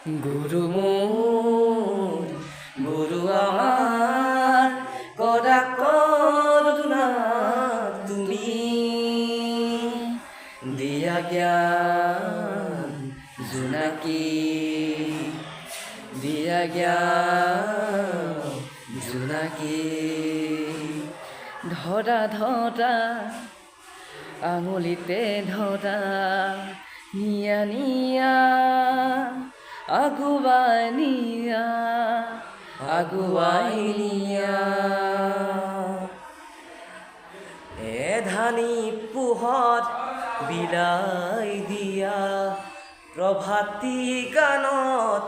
গুরু মোর গুরু আমার করা করুণা তুমি দিয়া জ্ঞান জোনাকি দিয়া জ্ঞান জোনাকি ধরা ধরা আঙুলিতে ধরা নিয়া নিয়া আগুয়াই নিয়া আগুয়াই নিয়া এ ধানি পোহত বিলাই দিয়া প্রভাতী গানত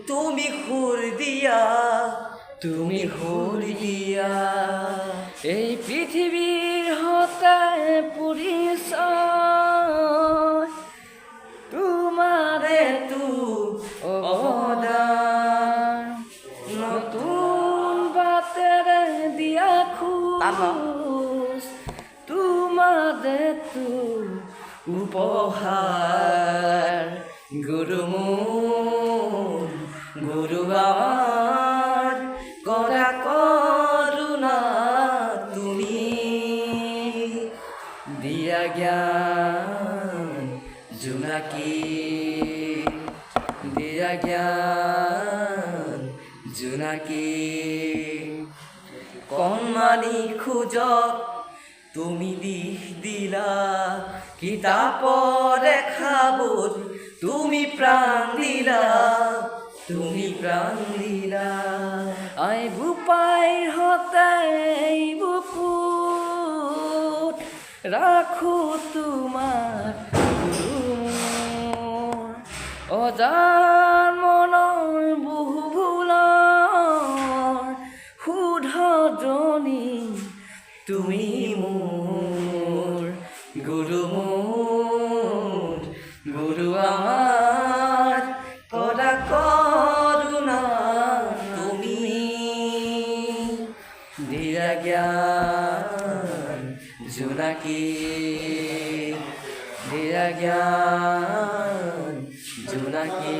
তুমি সুর দিয়া তুমি সুর দিয়া এই পৃথিবীর হতায় পরিচয় তোমারে তু অবদান নতুন বাতেরে দিয়া খুশ তোমারে তু উপহার গুরু মোর গুরু আমার করা করুণা তুমি দিয়া জ্ঞান জোনাকি দিয়া জ্ঞান জোনাকি কণমানি খুঁজক তুমি দিশ দিলা কিতাপৰ খাবত তুমি প্ৰাণ দিলা তুমি প্ৰাণ দিলা আই বুপাই হতাই বুকুত ৰাখো তোমাৰ অজান মনৰ বহু ভুলৰ শুধৰণি তুমি মোৰ গুৰু আমাৰ কৰা কৰুণা তুমি দিয়া জ্ঞান জোনাকি দিয়া জ্ঞান জোনাকি